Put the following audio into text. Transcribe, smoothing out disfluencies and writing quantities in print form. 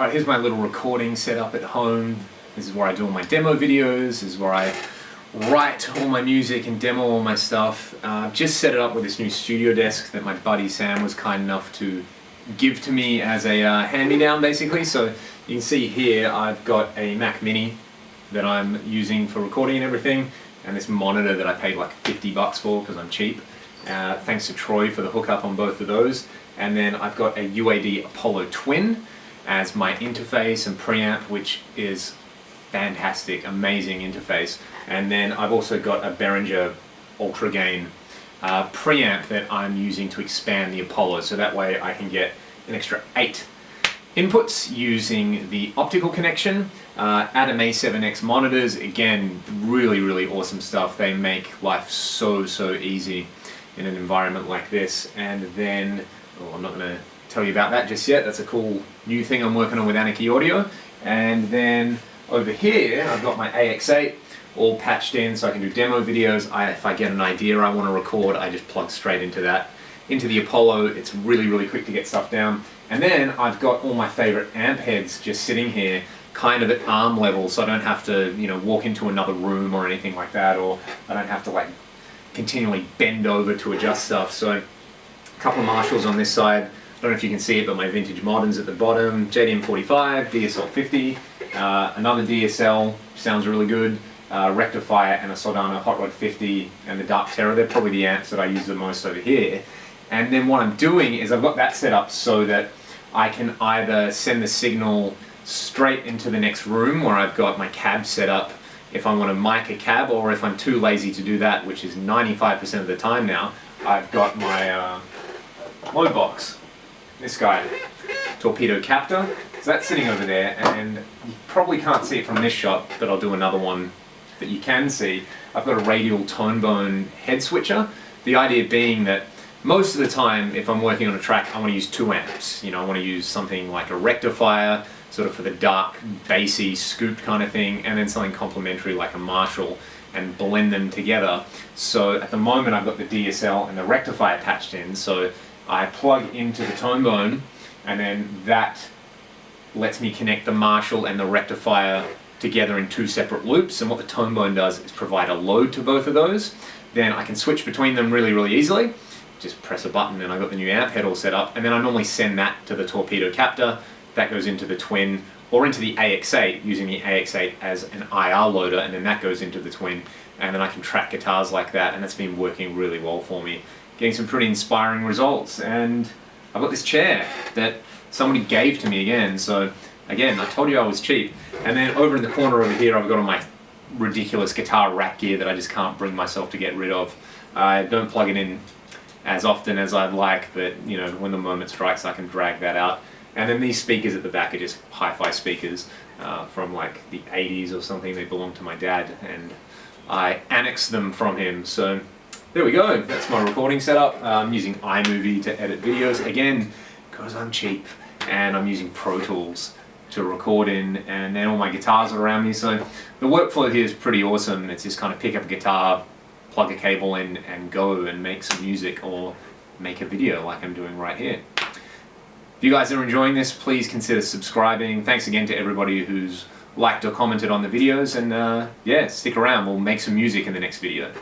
Alright, here's my little recording setup at home. This is where I do all my demo videos. This is where I write all my music and demo all my stuff. Just set it up with this new studio desk that my buddy Sam was kind enough to give to me as a hand-me-down basically. So you can see here I've got a Mac Mini that I'm using for recording and everything, and this monitor that I paid like 50 bucks for because I'm cheap. Thanks to Troy for the hookup on both of those. And then I've got a UAD Apollo Twin as my interface and preamp, which is fantastic, amazing interface. And then I've also got a Behringer Ultra Gain preamp that I'm using to expand the Apollo, so that way I can get an extra 8 inputs using the optical connection. Atom A7X monitors, again, really awesome stuff. They make life so easy in an environment like this. And then, I'm not going to tell you about that just yet. That's a cool new thing I'm working on with Anarchy Audio. And then over here I've got my AX8 all patched in so I can do demo videos. If I get an idea I want to record, I just plug straight into that. Into the Apollo, it's really quick to get stuff down. And then I've got all my favorite amp heads just sitting here, kind of at arm level, so I don't have to, walk into another room or anything like that, or I don't have to like continually bend over to adjust stuff. So a couple of Marshalls on this side. I don't know if you can see it, but my vintage Moderns at the bottom. JDM 45, DSL 50, another DSL, sounds really good. Rectifier and a Soldano Hot Rod 50 and the Dark Terror. They're probably the amps that I use the most over here. And then what I'm doing is I've got that set up so that I can either send the signal straight into the next room where I've got my cab set up if I want to mic a cab, or if I'm too lazy to do that, which is 95% of the time now, I've got my load box. This guy, Torpedo Captor. So that's sitting over there, and you probably can't see it from this shot, but I'll do another one that you can see. I've got a radial tone bone head switcher. The idea being that most of the time, if I'm working on a track, I want to use 2 amps. I want to use something like a rectifier, sort of for the dark, bassy, scooped kind of thing, and then something complementary like a Marshall, and blend them together. So at the moment, I've got the DSL and the rectifier patched in, so I plug into the tone bone, and then that lets me connect the Marshall and the rectifier together in 2 separate loops. And what the tone bone does is provide a load to both of those. Then I can switch between them really easily. Just press a button and I've got the new amp head all set up. And then I normally send that to the Torpedo Captor. That goes into the Twin or into the AX8, using the AX8 as an IR loader, and then that goes into the Twin. And then I can track guitars like that, and that's been working really well for me. Getting some pretty inspiring results. And I've got this chair that somebody gave to me again. So again, I told you I was cheap. And then over in the corner over here, I've got all my ridiculous guitar rack gear that I just can't bring myself to get rid of. I don't plug it in as often as I'd like, but when the moment strikes, I can drag that out. And then these speakers at the back are just hi-fi speakers from like the 80s or something. They belong to my dad, and I annexed them from him. So there we go, that's my recording setup. I'm using iMovie to edit videos, again, because I'm cheap, and I'm using Pro Tools to record in, and then all my guitars are around me. So the workflow here is pretty awesome. It's just kind of pick up a guitar, plug a cable in, and go and make some music or make a video like I'm doing right here. If you guys are enjoying this, please consider subscribing. Thanks again to everybody who's liked or commented on the videos, and yeah, stick around, we'll make some music in the next video.